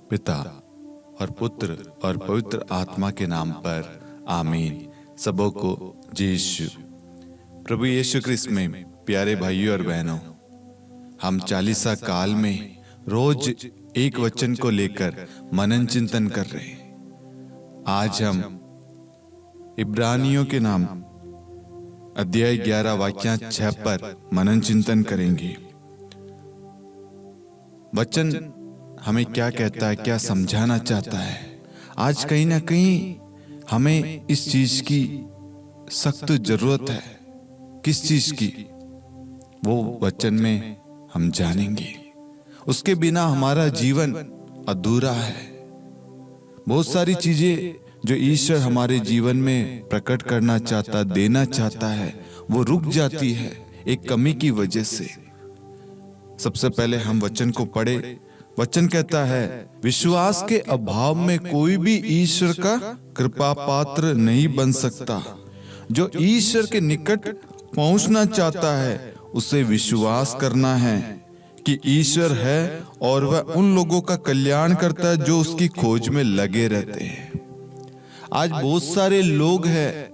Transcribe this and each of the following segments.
पिता और पुत्र और पवित्र आत्मा के नाम पर आमीन। सबों को जय यीशु। प्रभु यीशु ख्रिस्त में प्यारे भाइयों और बहनों, हम चालीसा काल में रोज एक वचन को लेकर मनन चिंतन कर रहे हैं। आज हम इब्रानियों के नाम अध्याय 11 वाक्य 6 पर मनन चिंतन करेंगे। वचन हमें क्या कहता है, क्या समझाना चाहता है। आज कहीं ना कहीं हमें इस चीज की सख्त जरूरत है। किस चीज की? वो वचन में हम जानेंगे। उसके बिना हमारा जीवन अधूरा है। बहुत सारी चीजें जो ईश्वर हमारे जीवन में प्रकट करना चाहता, देना चाहता है, वो रुक जाती है एक कमी की वजह से। सबसे पहले हम वचन को पढ़े। वचन कहता है, विश्वास के अभाव में कोई भी ईश्वर का कृपा पात्र नहीं बन सकता। जो ईश्वर के निकट पहुंचना चाहता है उसे विश्वास करना है कि ईश्वर है और वह उन लोगों का कल्याण करता है जो उसकी खोज में लगे रहते हैं। आज बहुत सारे लोग हैं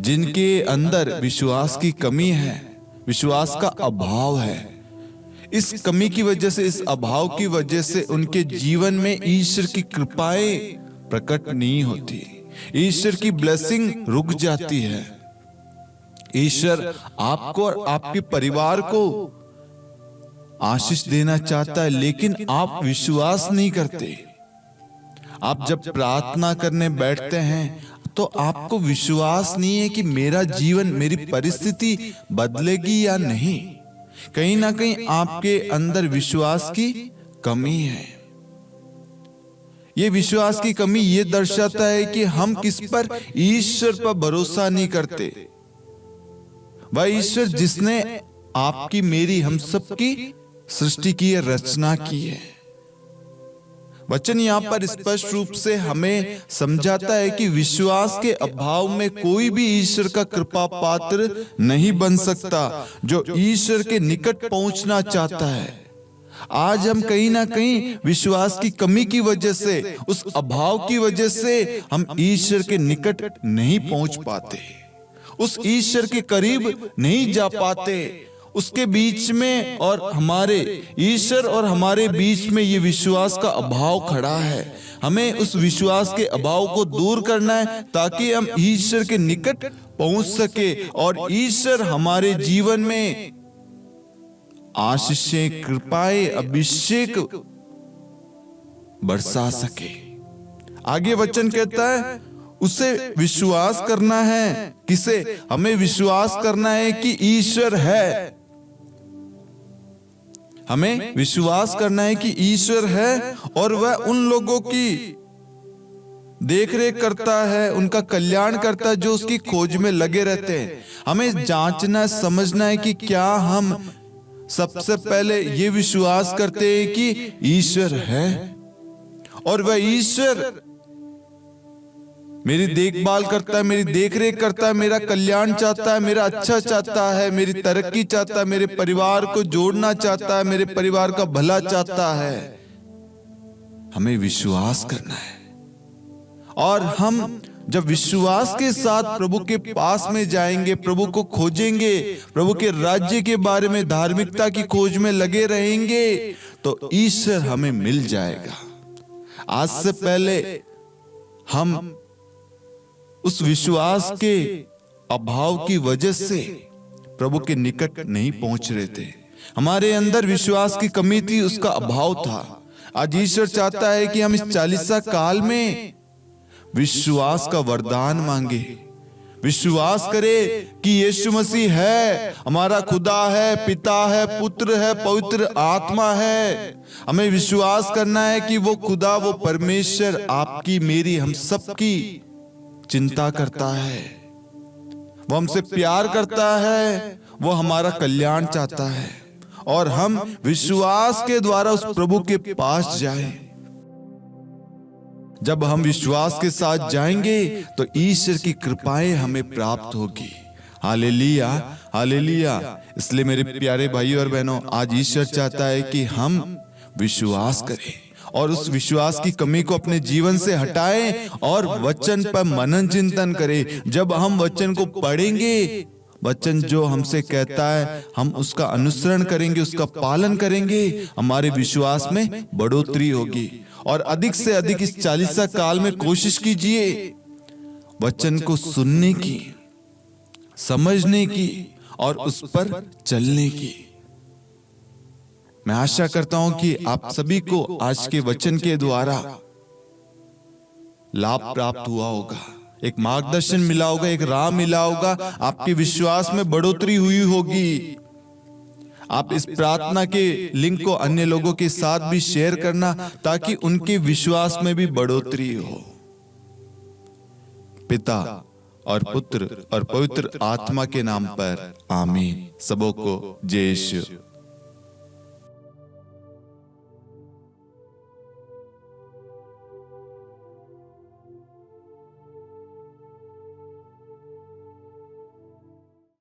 जिनके अंदर विश्वास की कमी है, विश्वास का अभाव है। इस कमी की वजह से, इस अभाव की वजह से उनके जीवन में ईश्वर की कृपाएं प्रकट नहीं होती, ईश्वर की ब्लेसिंग रुक जाती है। ईश्वर आपको और आपके परिवार को आशीष देना चाहता है, लेकिन आप विश्वास नहीं करते। आप जब प्रार्थना करने बैठते हैं तो आपको विश्वास नहीं है कि मेरा जीवन, मेरी परिस्थिति बदलेगी या नहीं। कहीं ना कहीं आपके अंदर विश्वास की कमी है। ये विश्वास की कमी ये दर्शाता है कि हम किस पर, ईश्वर पर भरोसा नहीं करते। वह ईश्वर जिसने आपकी, मेरी, हम सबकी सृष्टि की है, रचना की है। वचन यहाँ पर स्पष्ट रूप से हमें समझाता है कि विश्वास के अभाव में कोई भी ईश्वर का कृपा पात्र नहीं बन सकता जो ईश्वर के निकट पहुंचना चाहता है। आज हम कहीं ना कहीं विश्वास की कमी की वजह से, उस अभाव की वजह से हम ईश्वर के निकट नहीं पहुंच पाते, उस ईश्वर के करीब नहीं जा पाते। उसके बीच में और हमारे ईश्वर और हमारे बीच में ये विश्वास का अभाव खड़ा है। हमें उस विश्वास के अभाव को दूर करना है ताकि हम ईश्वर के निकट पहुंच सके और ईश्वर हमारे जीवन में आशीषें, कृपाएं, अभिषेक बरसा सके। आगे वचन कहता है, उसे विश्वास करना है। किसे? हमें विश्वास करना है कि ईश्वर है। हमें विश्वास करना है कि ईश्वर है और वह उन लोगों की देखरेख करता है, उनका कल्याण करता है जो उसकी खोज में लगे रहते हैं। हमें जांचना, समझना है कि क्या हम सबसे पहले ये विश्वास करते हैं कि ईश्वर है और वह ईश्वर मेरी देखभाल करता है, मेरी देखरेख करता है, मेरा कल्याण चाहता है, मेरा अच्छा चाहता है, मेरी तरक्की चाहता है, मेरे परिवार को जोड़ना चाहता है, मेरे परिवार का भला चाहता है। हमें विश्वास करना है। और हम जब विश्वास के साथ प्रभु के पास में जाएंगे, प्रभु को खोजेंगे, प्रभु के राज्य के बारे में, धार्मिकता की खोज में लगे रहेंगे, तो ईश्वर हमें मिल जाएगा। आज से पहले हम उस विश्वास के अभाव की वजह से प्रभु के निकट नहीं पहुंच रहे थे। हमारे अंदर विश्वास की कमी थी, उसका अभाव था। आज ईश्वर चाहता है कि हम इस चालीसा काल में विश्वास का वरदान मांगे, विश्वास करे कि यीशु मसीह है, हमारा खुदा है, पिता है, पुत्र है, पवित्र आत्मा है। हमें विश्वास करना है कि वो खुदा, वो परमेश्वर आपकी, मेरी, हम सबकी चिंता करता है, वो हमसे प्यार करता है, वो हमारा कल्याण चाहता है और हम विश्वास के द्वारा उस प्रभु के पास जाएं। जब हम विश्वास के साथ जाएंगे तो ईश्वर की कृपाएं हमें प्राप्त होगी। Hallelujah, hallelujah. इसलिए मेरे प्यारे भाइयों और बहनों, आज ईश्वर चाहता है कि हम विश्वास करें और उस विश्वास की कमी को अपने जीवन से हटाएं और वचन पर मनन चिंतन करें। जब हम वचन को पढ़ेंगे, वचन जो हमसे कहता है हम उसका अनुसरण करेंगे, उसका पालन करेंगे, हमारे विश्वास में बढ़ोतरी होगी। और अधिक से अधिक इस 40 काल में कोशिश कीजिए वचन को सुनने की, समझने की और उस पर चलने की। मैं आशा करता हूं कि आप सभी को आज के वचन के द्वारा लाभ प्राप्त हुआ होगा, एक मार्गदर्शन मिला होगा, एक राह मिला होगा, आपके विश्वास में बढ़ोतरी हुई होगी। आप इस प्रार्थना के लिंक को अन्य लोगों के साथ भी शेयर करना ताकि उनके विश्वास में भी बढ़ोतरी हो। पिता और पुत्र और पवित्र आत्मा के नाम पर आमीन। सबों को जय यीशु।